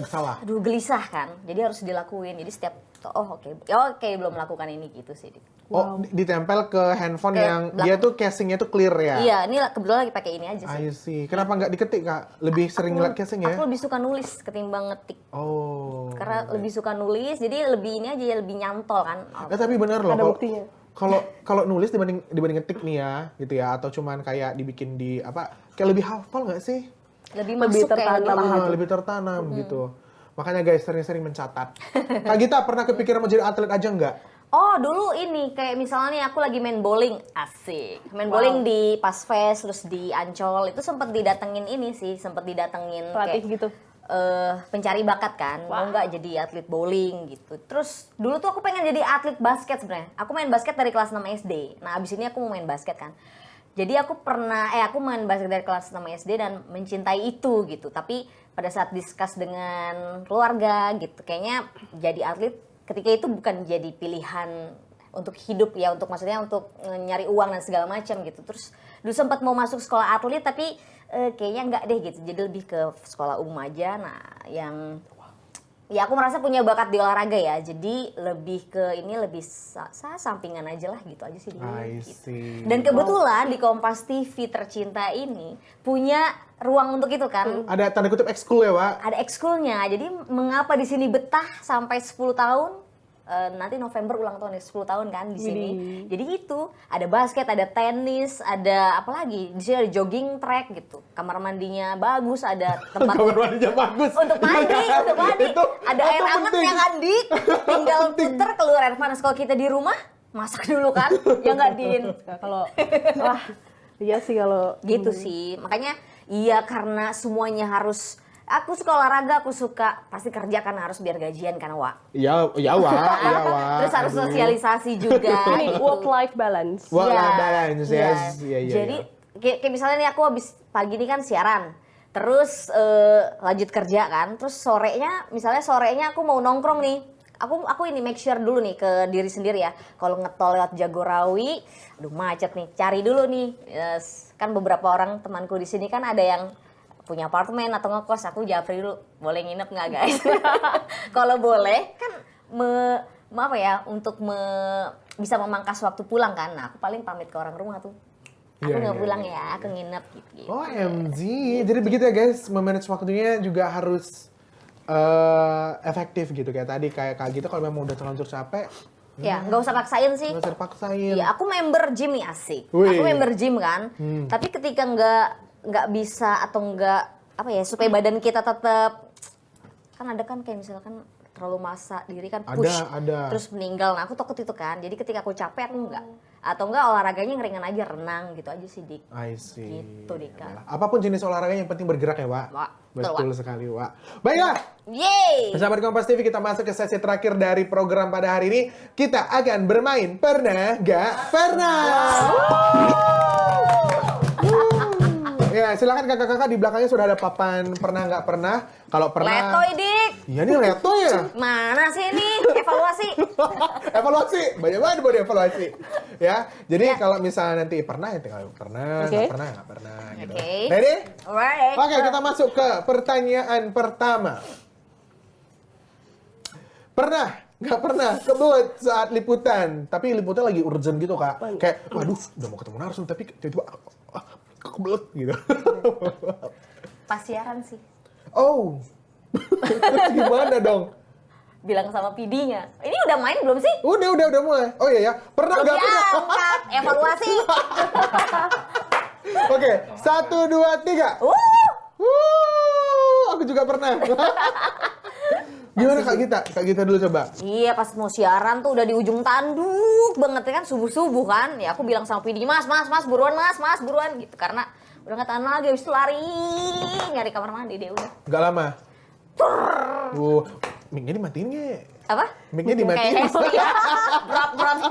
Salah. aduh gelisah kan. Jadi harus dilakuin. Jadi setiap oke belum melakukan ini gitu sih. Oh, ditempel ke handphone Ke yang belakang. dia tuh casingnya tuh clear ya? Iya, ini kebetulan lagi pakai ini aja sih. I see. Kenapa nggak diketik Kak? Lebih sering ngeliat casing ya? Aku lebih suka nulis ketimbang ngetik. Oh. Karena lebih suka nulis, jadi lebih ini aja ya, lebih nyantol kan. Tapi bener loh. Ada buktinya. Kalau nulis dibanding ngetik nih ya, gitu ya, atau cuman kayak dibikin di kayak lebih hafal nggak sih? Lebih masuk kayak lebih paham. Lebih tertanam gitu. Makanya guys sering-sering mencatat. Kak Gita pernah kepikiran mau jadi atlet aja nggak? Oh dulu ini kayak misalnya aku lagi main bowling, asik. Main bowling di Pasves terus di Ancol itu sempat didatengin ini sih, sempat didatengin Pelatih kayak gitu. Pencari bakat kan, mau nggak jadi atlet bowling gitu. Terus dulu tuh aku pengen jadi atlet basket sebenarnya. Aku main basket dari kelas 6 SD. Nah abis ini aku mau main basket kan. Jadi aku main basket dari kelas 6 SD dan mencintai itu gitu. Tapi pada saat discuss dengan keluarga gitu, kayaknya jadi atlet ketika itu bukan jadi pilihan untuk hidup ya, untuk maksudnya untuk nyari uang dan segala macam gitu. Terus dulu sempat mau masuk sekolah atlet tapi kayaknya enggak deh gitu. Jadi lebih ke sekolah umum aja. Nah, ya aku merasa punya bakat di olahraga ya. Jadi lebih ke ini lebih sampingan aja lah gitu aja sih. Gitu. Dan kebetulan di Kompas TV tercinta ini punya ruang untuk itu kan. Ada tanda kutip ekskul ya, Pak? Ada ekskulnya. Jadi mengapa di sini betah sampai 10 tahun? Nanti November ulang tahun ya, 10 tahun kan di sini. Jadi itu ada basket, ada tenis, ada apa lagi? Di sini ada jogging track gitu. Kamar mandinya bagus, ada tempat Kamar mandinya bagus. untuk mandi. Ada air hangat yang mandi, tinggal puter keluar air panas. Kalau kita di rumah masak dulu kan, ya nggak Din? Kalau iya sih kalau gitu sih. Makanya iya karena semuanya harus Aku suka olahraga, aku suka pasti kerja kan harus biar gajian kan, Wak. Iya, Wak. Terus harus Aduh. sosialisasi juga. Ini work life balance. Work Iya, life balance, iya. yes. Iya. Jadi kayak misalnya nih aku habis pagi ini kan siaran. Terus lanjut kerja kan. Terus misalnya sorenya aku mau nongkrong nih. Aku ini make sure dulu nih ke diri sendiri ya. Kalau ngetol lewat Jagorawi, aduh macet nih. Cari dulu nih. Yes. Kan beberapa orang temanku di sini kan ada yang punya apartemen atau ngekos. Aku japri dulu, boleh nginep nggak guys? Kalau boleh kan bisa memangkas waktu pulang kan. Nah aku paling pamit ke orang rumah tuh. Aku nggak pulang ya, aku nginep gitu. OMG, jadi begitu ya guys, memanage waktunya juga harus efektif gitu kayak tadi kayak gitu kalau memang udah terlanjur capek. Ya, nggak usah paksain sih. Nggak usah dipaksain. Iya, aku member gym nih asik. Wih. Aku member gym kan. Tapi ketika nggak bisa atau nggak supaya badan kita tetap kan ada kan kayak misalkan terlalu masa diri kan push Ada. terus meninggal. Nah, aku takut itu kan. Jadi ketika aku capek aku nggak atau enggak olahraganya yang ringan aja, renang gitu aja sih, Dik. I see. Gitu, Dika. Apapun jenis olahraga yang penting bergerak ya, Wak. Wak, Betul Wak. sekali, Wak. Baiklah, Yeay! bersama dengan Kompas TV kita masuk ke sesi terakhir dari program pada hari ini. Kita akan bermain Pernah Gak Pernah. Ya, silakan kakak-kakak di belakangnya sudah ada papan pernah nggak pernah. Kalau pernah. Letoy, Dik. Iya nih letoy ya. Mana sih ini? Evaluasi. Evaluasi, banyak banget buat evaluasi. Ya, jadi kalau misalnya nanti pernah ya tinggal pernah, nggak pernah, nggak pernah gitu. Oke. Ready? Alright. Oke, kita masuk ke pertanyaan pertama. Pernah nggak pernah kebelet saat liputan, tapi liputan lagi urgent gitu kak. Kayak, waduh, udah mau ketemu narsum tapi tiba-tiba kebelet gitu. Pas siaran sih. Oh, terus gimana dong? Bilang sama PD-nya. Ini udah main belum sih? Udah mulai. Oh iya ya, pernah nggak pernah? Diangkat. Evaluasi. Oke, 1, 2, 3. Aku juga pernah. Gimana Kak Gita? Kak Gita dulu coba. Iya, pas mau siaran tuh udah di ujung tanduk banget ya kan, subuh-subuh kan. Ya aku bilang sama PD, mas, buruan mas, buruan gitu. Karena udah nggak tahan lagi, habis itu lari nyari kamar mandi deh udah. Gak lama. Mic-nya dimatiin nggak? Apa? Mic-nya dimatiin. Kayak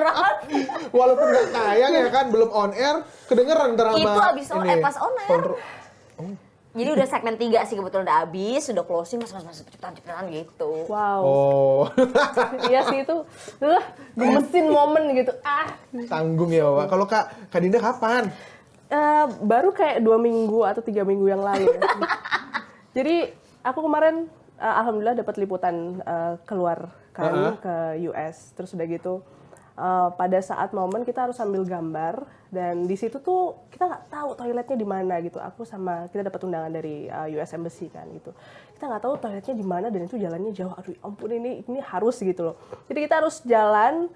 berat. Walaupun nggak tayang ya kan, belum on air, kedengeran ntar sama Itu abis on air, pas on air. Jadi udah segmen 3 sih kebetulan udah habis, udah closing, mas cepetan gitu. Wow. Oh, Iya sih itu gemesin momen gitu. tanggung ya Wak. Kalau Kak Dinda kapan? Baru kayak 2 minggu atau 3 minggu yang lalu. Jadi aku kemarin alhamdulillah dapat liputan keluar kan ke US. Terus udah gitu pada saat momen kita harus sambil gambar dan di situ tuh kita nggak tahu toiletnya di mana gitu. Kita dapat undangan dari US Embassy kan gitu. Kita nggak tahu toiletnya di mana dan itu jalannya jauh. Aduh, ampun ini harus gitu loh. Jadi kita harus jalan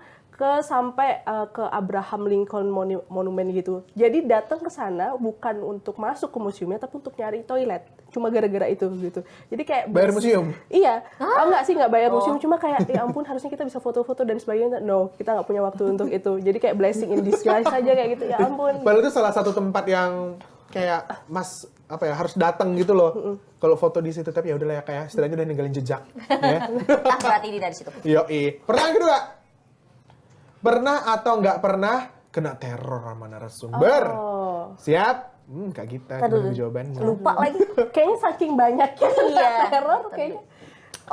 sampai ke Abraham Lincoln Monument gitu. Jadi datang ke sana bukan untuk masuk ke museumnya tapi untuk nyari toilet. Cuma gara-gara itu gitu. Jadi kayak Bayar museum? Iya. Enggak sih, enggak bayar museum, cuma kayak ya ampun harusnya kita bisa foto-foto dan sebagainya. No, kita nggak punya waktu untuk itu. Jadi kayak blessing in disguise aja kayak gitu. Ya ampun. Padahal itu salah satu tempat yang kayak Mas harus datang gitu loh. Kalau foto di situ, tapi ya udahlah ya kayak setidaknya udah ninggalin jejak. Ya. Nah, berarti ini dari situ. Yoi. Pertanyaan kedua. Pernah atau nggak pernah kena teror sama narasumber? Siap? Kak Gita, gimana jawabannya? Lupa lagi. Kayaknya saking banyaknya Iya. teror kayaknya.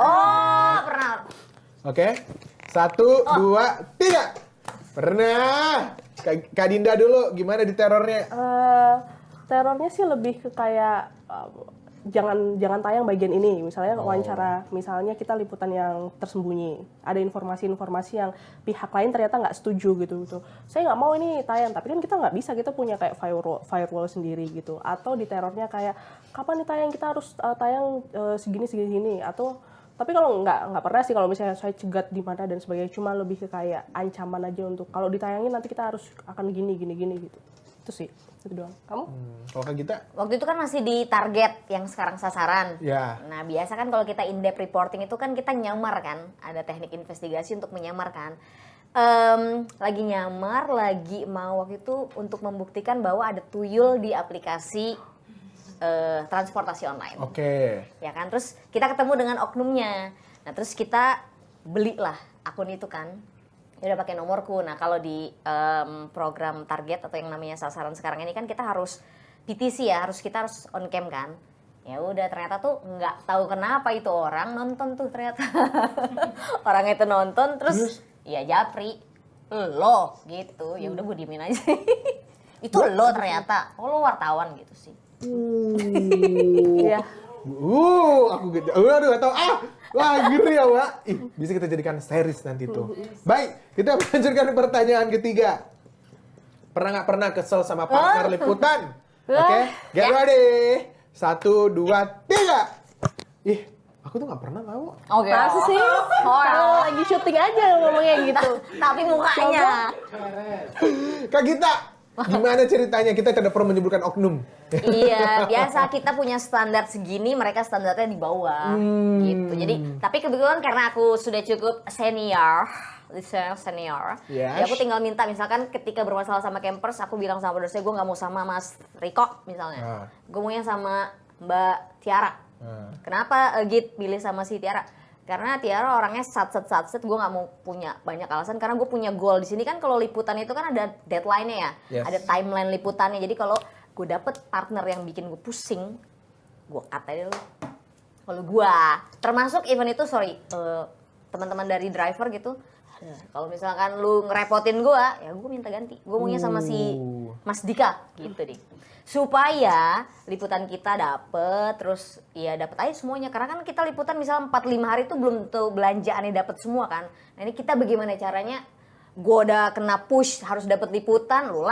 Oh, pernah. Oke. 1, 2, 3. Pernah. Kak Dinda dulu, gimana di terornya? Terornya sih lebih ke kayak jangan tayang bagian ini, misalnya wawancara, misalnya kita liputan yang tersembunyi, ada informasi-informasi yang pihak lain ternyata nggak setuju gitu. Saya nggak mau ini tayang, tapi kan kita nggak bisa, kita punya kayak firewall sendiri gitu. Atau di terornya kayak kapan nih tayang, kita harus tayang segini, atau tapi kalau nggak pernah sih kalau misalnya saya cegat di mana dan sebagainya, cuma lebih ke kayak ancaman aja untuk kalau ditayangin nanti kita harus akan gini gitu. Itu sih, itu doang. Kamu? Kalau Kak Gita? Waktu itu kan masih di target yang sekarang sasaran. Ya. Nah, biasa kan kalau kita in-depth reporting itu kan kita nyamar kan. Ada teknik investigasi untuk menyamar kan. Lagi nyamar, lagi mau waktu itu untuk membuktikan bahwa ada tuyul di aplikasi transportasi online. Oke. Ya kan, terus kita ketemu dengan oknumnya. Nah terus kita belilah akun itu kan. Ya udah pakai nomorku. Nah kalau di program target atau yang namanya sasaran sekarang ini kan kita harus PTC ya, kita harus on cam kan. Ya udah ternyata tuh nggak tahu kenapa itu orang nonton tuh ternyata. Orang itu nonton terus ya japri lo gitu. Ya udah gue diemin aja. Itu lo ternyata. Oh lo wartawan gitu sih. Iya. Aku gitu. Aduh, gak tau. Wah, gini ya, Wak. Bisa kita jadikan series nanti tuh. Baik, kita melanjutkan pertanyaan ketiga. Pernah nggak pernah kesel sama partner liputan? Oke, get ready. 1, 2, 3. Aku tuh nggak pernah tahu. Oke. Masa sih? Kalau lagi syuting aja ngomongnya gitu. Tapi mukanya. Kak Gita, gimana ceritanya? Kita tidak perlu menyebutkan oknum. Iya, biasa kita punya standar segini, mereka standarnya di bawah gitu. Jadi, tapi kebetulan karena aku sudah cukup senior, Yes. ya aku tinggal minta misalkan ketika bermasalah sama campers, aku bilang sama produser gue nggak mau sama Mas Riko misalnya, gue maunya sama Mbak Tiara. Kenapa Git pilih sama si Tiara? Karena Tiara orangnya satset, gue nggak mau punya banyak alasan karena gue punya goal di sini kan. Kalau liputan itu kan ada deadline-nya ya, Yes. ada timeline liputannya. Jadi kalau gue dapet partner yang bikin gue pusing, gue cut aja dulu. Kalau gue, termasuk event itu, teman-teman dari driver gitu, kalau misalkan lu ngerepotin gue, ya gue minta ganti. Gue maunya sama si Mas Dika, gitu deh. Supaya liputan kita dapet, terus ya dapet aja semuanya. Karena kan kita liputan misal 4-5 hari itu belum tentu belanjaannya dapet semua kan. Nah ini kita bagaimana caranya? Gue udah kena push harus dapet liputan, lu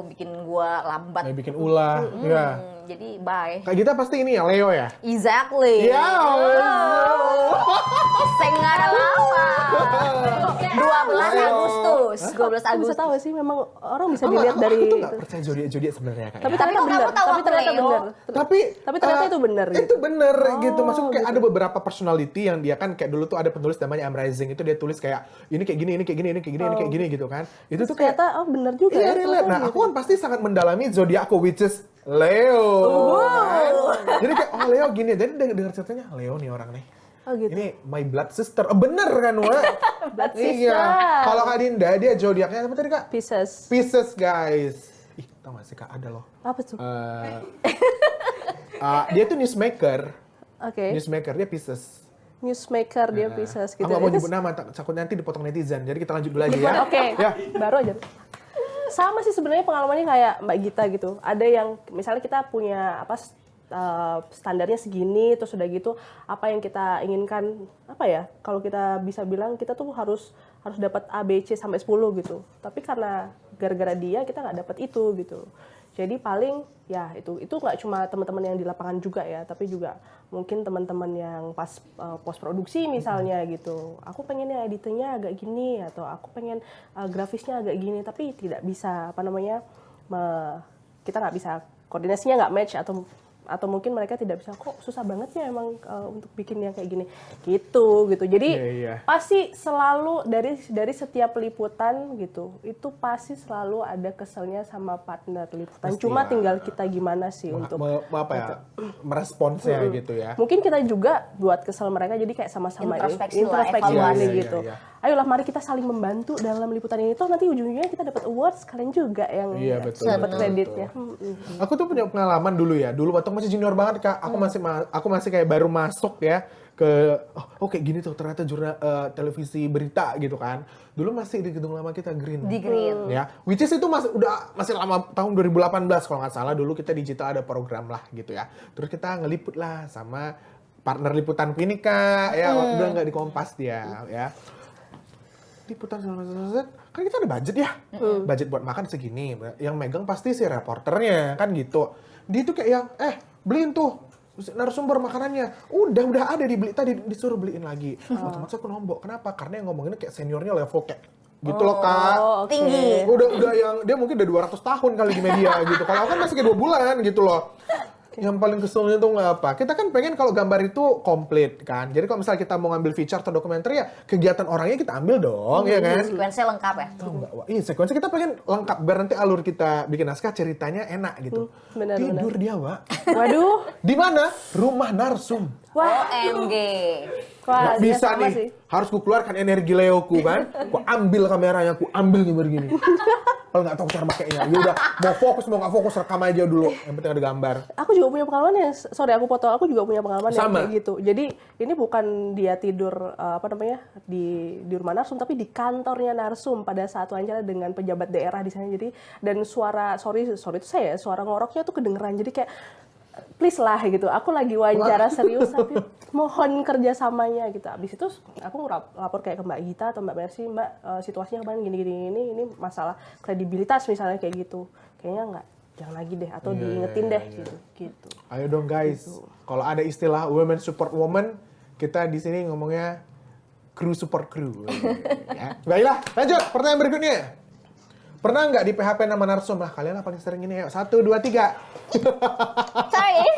bikin gue lambat. Bikin ulah. Ya. Jadi bye. Kak Gita pasti ini ya, Leo ya? Exactly. Ya. Senggara lama. 12 Agustus. 12 Bisa Agustus. tahu sih, memang orang bisa dilihat dari Aku tuh nggak itu. percaya zodiak sebenarnya Kak. Tapi ya. ternyata kok kamu benar. tahu Tapi aku ternyata Leo? benar. Tapi ternyata itu benar gitu. Itu benar gitu. Maksudnya kayak ada beberapa personality yang dia kan kayak dulu tuh ada penulis namanya I'm Rising, itu dia tulis kayak ini kayak gini, ini kayak gini, ini kayak gini, ini kayak gini gitu kan. Itu tuh kayak Ternyata benar juga iya, ya. relate. Nah, aku kan pasti sangat mendalami zodiakku which is Leo. Kan? Jadi kayak Leo gini. Jadi dengar ceritanya Leo nih orang nih. Oh gitu. Ini my blood sister. Bener kan, Wak? Blood Iya. sister. Kalau Kak Dinda, dia zodiaknya apa tadi, Kak? Pisces. Pisces, guys. Tau gak sih, Kak? Ada loh. Apa tuh? Dia tuh newsmaker. Oke. Newsmaker, dia Pisces. Newsmaker dia Pisces gitu. Aku gak mau Itu nyebut nama, takut nanti dipotong netizen. Jadi kita lanjut dulu aja ya. Oke, Ya. baru aja. Sama sih sebenarnya pengalamannya kayak Mbak Gita gitu. Ada yang misalnya kita punya standarnya segini, terus udah gitu apa yang kita inginkan, apa ya? Kalau kita bisa bilang kita tuh harus dapat A, B, C sampai 10 gitu. Tapi karena gara-gara dia kita nggak dapat itu gitu. Jadi paling ya itu nggak cuma teman-teman yang di lapangan juga ya, tapi juga mungkin teman-teman yang pas post produksi misalnya gitu. Aku pengennya editingnya agak gini atau aku pengen grafisnya agak gini, tapi tidak bisa kita nggak bisa koordinasinya nggak match atau mungkin mereka tidak bisa, kok susah banget ya emang untuk bikin yang kayak gini gitu. Jadi Iya. pasti selalu dari setiap liputan gitu itu pasti selalu ada keselnya sama partner liputan. Pasti Cuma lah. tinggal kita gimana sih untuk meresponsnya gitu ya. mungkin kita juga buat kesel mereka, jadi kayak sama-sama Introspeksi lah, introspeksi evaluasi. gitu. Iya. Ayolah mari kita saling membantu dalam liputan ini, toh nanti ujung-ujungnya kita dapat awards, kalian juga yang Iya, betul, dapat betul, kreditnya. Aku tuh punya pengalaman dulu ya. Dulu waktu masih junior banget, Kak. Aku masih kayak baru masuk ya ke kayak gini tuh ternyata jurnal televisi berita gitu kan. Dulu masih di gedung lama kita Green. Di Green. Ya, which is itu masih lama, tahun 2018 kalau nggak salah. Dulu kita digital ada program lah gitu ya. Terus kita ngeliput lah sama partner liputan ini, Kak. Ya, udah nggak di Kompas dia ya. Liputan kan kita ada budget ya. Budget buat makan segini. Yang megang pasti si reporternya kan gitu. Dia tuh kayak yang beliin tuh narasumber makanannya. Udah ada dibeli, tadi disuruh beliin lagi. Otomatis aku nombok. Kenapa? Karena yang ngomonginnya kayak seniornya level kayak gitu loh, Kak. oke. Tinggi. Udah yang dia mungkin udah 200 tahun kali di media gitu. Kalau aku kan masih kayak 2 bulan gitu loh. Yang paling keselnya tuh nggak apa? Kita kan pengen kalau gambar itu komplit kan. Jadi kalau misalnya kita mau ngambil feature atau dokumenter ya kegiatan orangnya kita ambil dong, ya kan? Sequence-nya lengkap ya. Tahu nggak? Wah, iya sekuensi kita pengen lengkap biar nanti alur kita bikin naskah ceritanya enak gitu. benar, Tidur dia, Wak. Waduh, Di mana? Rumah narsum. wah, OMG. wah, Nggak dia bisa sama nih. sih. Harus ku keluarkan energi Leoku kan. Ku ambil kameranya, ku ambil gambar gini. Kalau nggak tahu cara makainya, ya udah mau fokus mau nggak fokus rekam aja dulu. Yang penting ada gambar. Aku juga punya pengalaman yang, sorry aku potong, aku juga punya pengalaman yang Sama. kayak gitu. Jadi ini bukan dia tidur di rumah narsum, tapi di kantornya narsum pada saat wawancara dengan pejabat daerah di sana. Jadi dan sorry itu saya, suara ngoroknya tuh kedengeran. Jadi kayak please lah gitu. Aku lagi wawancara serius tapi mohon kerjasamanya gitu. Abis itu aku lapor kayak ke Mbak Gita atau Mbak Mercy, Mbak situasinya kemarin gini ini masalah kredibilitas misalnya kayak gitu. Kayaknya jangan lagi deh atau diingetin deh gitu. Ayo dong guys. Kalau ada istilah women support woman, kita di sini ngomongnya crew support crew. Ya. Baiklah, lanjut pertanyaan berikutnya. Pernah nggak di PHP nama narsum? Lah kalian lah paling sering ini. Ayo, 1, 2, 3. Sorry.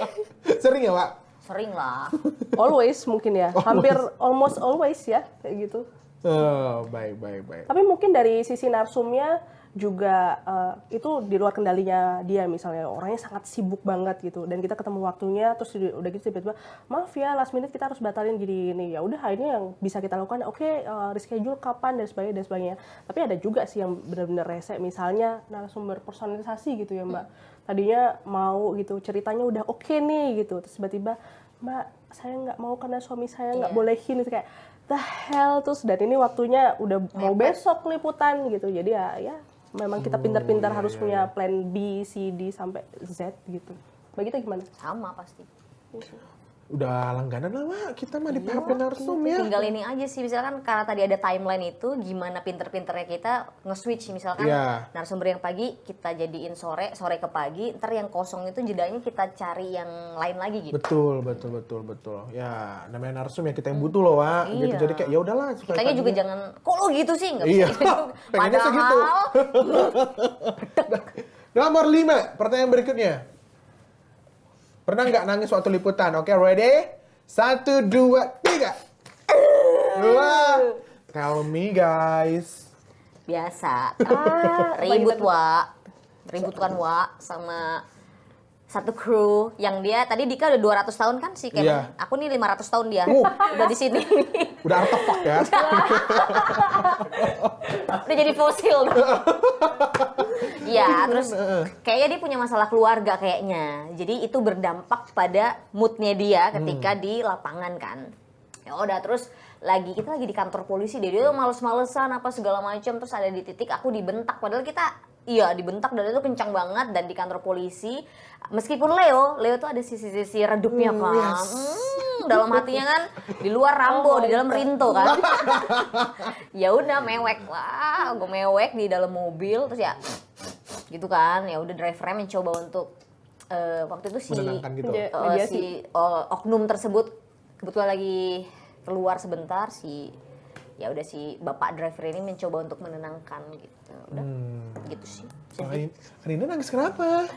Sering ya, Pak? Sering lah. Always mungkin ya. Hampir almost always ya kayak gitu. Oh, baik. Tapi mungkin dari sisi narsumnya juga itu di luar kendalinya dia, misalnya orangnya sangat sibuk banget gitu dan kita ketemu waktunya terus udah gitu tiba-tiba maaf ya last minute kita harus batalin gini ya udah ini yang bisa kita lakukan, oke, reschedule kapan dan sebagainya. Tapi ada juga sih yang benar-benar rese, misalnya narasumber personalisasi gitu ya Mbak, tadinya mau gitu ceritanya udah oke nih gitu terus tiba-tiba Mbak saya nggak mau karena suami saya nggak bolehin, itu kayak the hell, terus dan ini waktunya udah mau besok liputan gitu, jadi ya memang kita pintar-pintar harus punya plan B, C, D sampai Z gitu. Begitu gimana? Sama pasti. Udah langganan lah, Wak. Kita mah di PHP narsum ya. Tinggal ini aja sih, misalkan karena tadi ada timeline itu, gimana pinter-pinternya kita nge-switch. Misalkan narasumber yang pagi, kita jadiin sore ke pagi, ntar yang kosong itu jedanya kita cari yang lain lagi gitu. Betul. Ya, namanya narsum ya kita yang butuh loh, Wak. Gitu. Jadi kayak ya udahlah. Kitanya juga jangan, kok lo gitu sih? Nggak Iya, bisa gitu. pengennya segitu. Nomor 5, pertanyaan berikutnya. Pernah nggak nangis waktu liputan? Oke, ready? 1, 2, 3. Wah, tell me guys. Biasa. Ribut, Wak. Ribut kan, Wak, sama satu kru yang dia, tadi Dika udah 200 tahun kan sih, kayak aku nih 500 tahun dia. Udah di sini. Udah artefak ya. Udah jadi fosil. Iya, terus kayaknya dia punya masalah keluarga kayaknya. Jadi itu berdampak pada moodnya dia ketika di lapangan kan. Ya udah, terus kita lagi di kantor polisi, dia tuh males-malesan apa segala macam, terus ada di titik aku dibentak, padahal kita dibentak dan itu kencang banget, dan di kantor polisi meskipun Leo tuh ada sisi-sisi redupnya kan. Dalam hatinya kan di luar Rambo, di dalam Rinto kan. Ya udah mewek, wah gue mewek di dalam mobil, terus ya gitu kan, ya udah drivernya mencoba untuk waktu itu menenangkan gitu. si oknum tersebut kebetulan lagi keluar sebentar, si bapak driver ini mencoba untuk menenangkan gitu. Udah gitu sih. Rina nangis kenapa?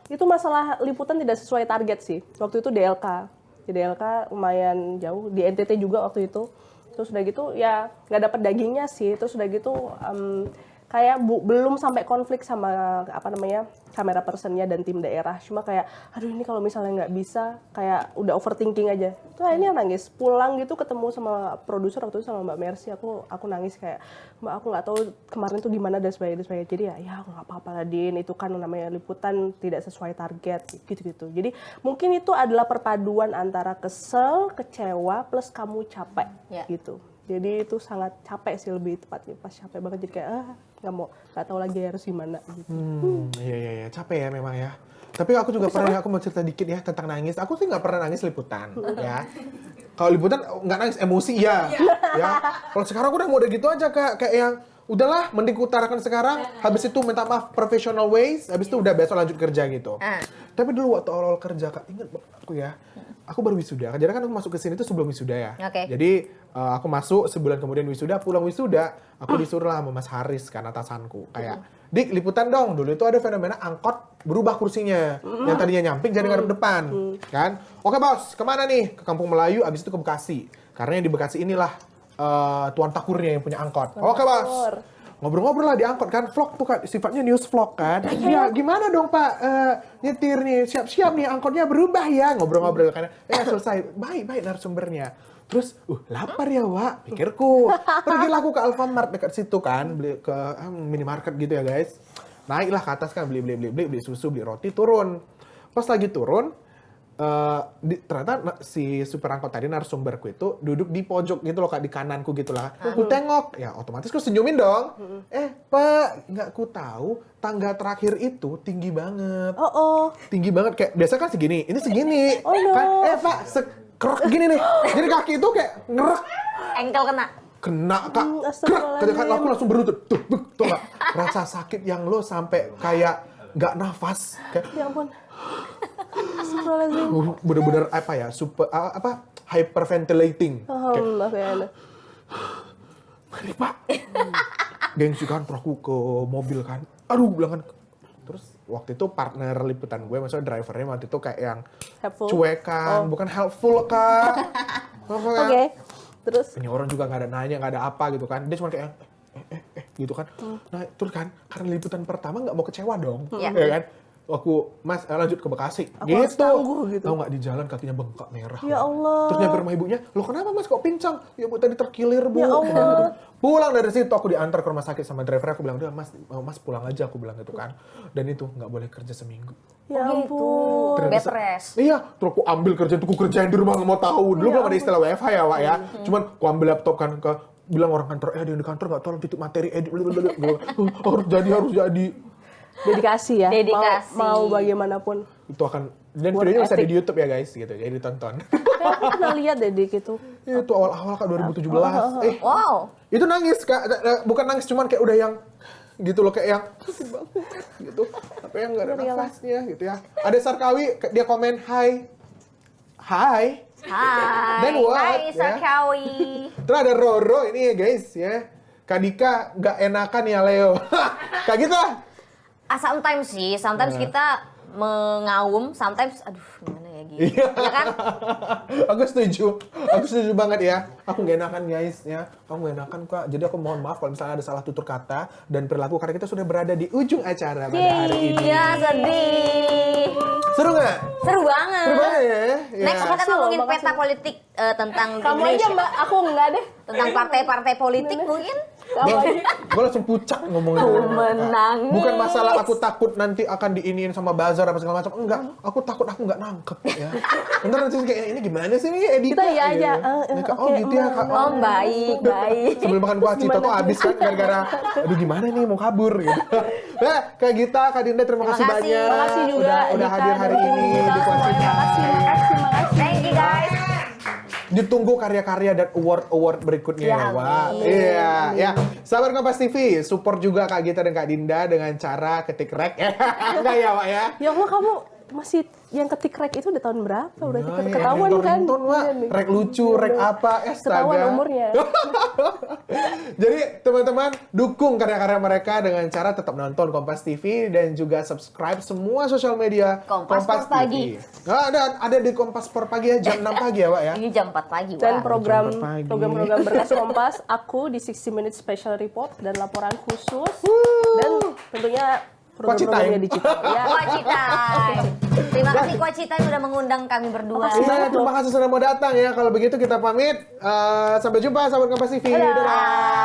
Itu masalah liputan tidak sesuai target sih. Waktu itu DLK. Di DLK lumayan jauh, di NTT juga waktu itu. Terus udah gitu ya nggak dapat dagingnya sih. Terus udah gitu kayak belum sampai konflik sama kamera personnya dan tim daerah, cuma kayak aduh ini kalau misalnya nggak bisa, kayak udah overthinking aja. Tuh ini nangis pulang gitu, ketemu sama produser waktu itu sama Mbak Mercy, aku nangis kayak Mbak aku nggak tahu kemarin tuh gimana dan sebagainya. Jadi ya nggak apa-apa lah Din, itu kan namanya liputan tidak sesuai target gitu. Jadi mungkin itu adalah perpaduan antara kesel, kecewa plus kamu capek gitu. Jadi itu sangat capek sih, lebih tepatnya pas capek banget, jadi kayak nggak tahu lagi harus gimana gitu. Iya, capek ya memang ya. Tapi aku juga pernah, aku mau cerita dikit ya tentang nangis. Aku sih nggak pernah nangis liputan ya. Kalau liputan nggak nangis, emosi ya. Kalau sekarang aku udah gitu aja kayak yang udahlah mending utarakan sekarang, habis itu minta maaf professional ways, habis itu udah besok lanjut kerja gitu. Tapi dulu waktu awal kerja Kak, ingat aku ya, aku baru wisuda. Jadi kan aku masuk ke sini tuh sebelum wisuda ya. Oke. Jadi aku masuk sebulan kemudian wisuda, pulang wisuda, aku disuruh lah sama Mas Haris kan atasanku. Kayak, Dik liputan dong, dulu itu ada fenomena angkot berubah kursinya. Yang tadinya nyamping jadi ngadep depan. Kan? Oke bos, kemana nih? Ke Kampung Melayu, abis itu ke Bekasi. Karena yang di Bekasi inilah tuan takurnya yang punya angkot. Oke bos. Ngobrol-ngobrol lah di angkot kan, vlog tuh kan, sifatnya news vlog kan. Iya, gimana dong Pak, nyetir nih, siap-siap nih, angkotnya berubah ya. Ngobrol-ngobrol kan, selesai, baik narasumbernya. Terus, lapar ya Wak, pikirku. Pergilah aku ke Alfamart dekat situ kan, beli ke minimarket gitu ya guys. Naiklah ke atas kan, beli susu, beli roti, turun. Pas lagi turun, ternyata si supir angkot tadi narasumberku itu duduk di pojok gitu loh Kak, di kananku gitu lah. Ku tengok, ya otomatis ku senyumin dong. Pak, nggak ku tahu tangga terakhir itu tinggi banget. Tinggi banget, kayak biasa kan segini, ini segini. Kan, Pak, sekrek gini nih. Jadi kaki itu kayak ngerek. Engkel kena Kak, krek. Kan aku langsung berlutut. Tuh nggak? Rasa sakit yang lo sampai kayak nggak nafas. Kayak, Ya ampun. Astagfirullahaladzim. Bener-bener apa ya, hyperventilating. Alhamdulillah ya. Mari Pak. Gengsi kan, terus aku ke mobil kan. Aduh, bilang kan. Terus waktu itu partner liputan gue, maksudnya drivernya waktu itu kayak yang Helpful. cuekan, bukan helpful Kak. Oke. Terus? Ini orang juga nggak ada nanya, nggak ada apa gitu kan. Dia cuma kayak gitu kan. Nah terus kan, karena liputan pertama nggak mau kecewa dong. Ya kan. Aku, Mas, lanjut ke Bekasi. Aku harus tangguh gitu. Tahu nggak, di jalan kakinya bengkak merah. Ya Allah. Terus nyamper rumah ibunya, lo kenapa Mas kok pincang? Ya Bu tadi terkilir Bu. Ya Allah. Pulang dari situ aku diantar ke rumah sakit sama driver, aku bilang, udah Mas pulang aja, aku bilang gitu kan. Dan itu nggak boleh kerja seminggu. Ya ampun. bed rest. Iya, terus aku ambil kerjaan itu, aku kerjain di rumah nggak mau tahu. Dulu belum ada istilah WFH ya Wak ya. Cuman aku ambil laptop kan bilang orang kantor, ada yang di kantor nggak tolong titip materi edit. Harus jadi. Dedikasi ya. Dedikasi. Mau bagaimanapun. Itu akan, dan Work videonya masih ada ethic. di YouTube ya guys, gitu. Jadi ditonton. Kayak aku pernah lihat deh dik itu. Itu awal-awal Kak 2017. Wow. Itu nangis Kak, bukan nangis cuman kayak udah yang gitu loh, kayak yang gitu. Apa yang nggak ada nafasnya gitu ya. Ada Sarkawi, dia komen Hai. Then what? Hai Sarkawi. Terus ada Roro ini ya guys ya. Kak Dika nggak enakan ya Leo. Kayak gitu lah. Sometimes sih, sometimes kita mengaum, sometimes aduh gimana ya gitu. Ya kan? Aku setuju banget ya. Aku nggak enakan guys ya. Aku nggak enakan Kak. Jadi aku mohon maaf kalau misalnya ada salah tutur kata dan perilaku, karena kita sudah berada di ujung acara pada hari ini. Iya, sedih. Seru nggak? Seru banget. Seru banget ya. Next kita Makasih loh, ngomongin makasih. peta politik tentang Kamu aja Indonesia. mbak, aku enggak deh. Tentang partai-partai politik mungkin. Gue langsung pucak ngomongin. Menangis. Bukan masalah aku takut nanti akan diiniin sama buzzer apa segala macam. Enggak, aku takut aku nggak nangkep ya. Bentar nanti kayak ini gimana sih ini Edita? Kita iya aja. Oh gitu ya Kak. Oh baik. Sebelum makan kuah cita tuh habis kan gara-gara aduh gimana nih mau kabur gitu. Nah, Kak Gita, Kak Dinda terima kasih Terima kasih. banyak. Makasih juga. Udah Dika, hadir hari dan ini Dita. di Kuah Cita. Makasih. Thank you guys. Ditunggu karya-karya dan award berikutnya ya, Wak. Iya, ya. Sahabat Kompas TV, support juga Kak Gita dan Kak Dinda dengan cara ketik rek. Enggak ya, Wak ya? Ya Allah, kamu masih yang ketik rek itu udah tahun berapa? Udah Nah, ketahuan kan? ringtone, Wak. Iya nih. Rek lucu, rek apa, Ketahuan astaga. umurnya. Jadi teman-teman dukung karya-karya mereka dengan cara tetap nonton Kompas TV dan juga subscribe semua sosial media Kompas per pagi. Nah, ada di Kompas per pagi ya, jam 6 pagi ya, Wak ya. Ini jam 4 pagi, Dan Wak. pagi. program-program berkas Kompas, aku di 60 Minutes Special Report dan laporan khusus. Dan tentunya program-programnya Time. digital. Ya. Kuaci Time. Terima kasih Kuaci Time udah mengundang kami berdua. Iya, terima kasih sudah mau datang ya. Kalau begitu kita pamit. Sampai jumpa sahabat Kompas TV. Dadah.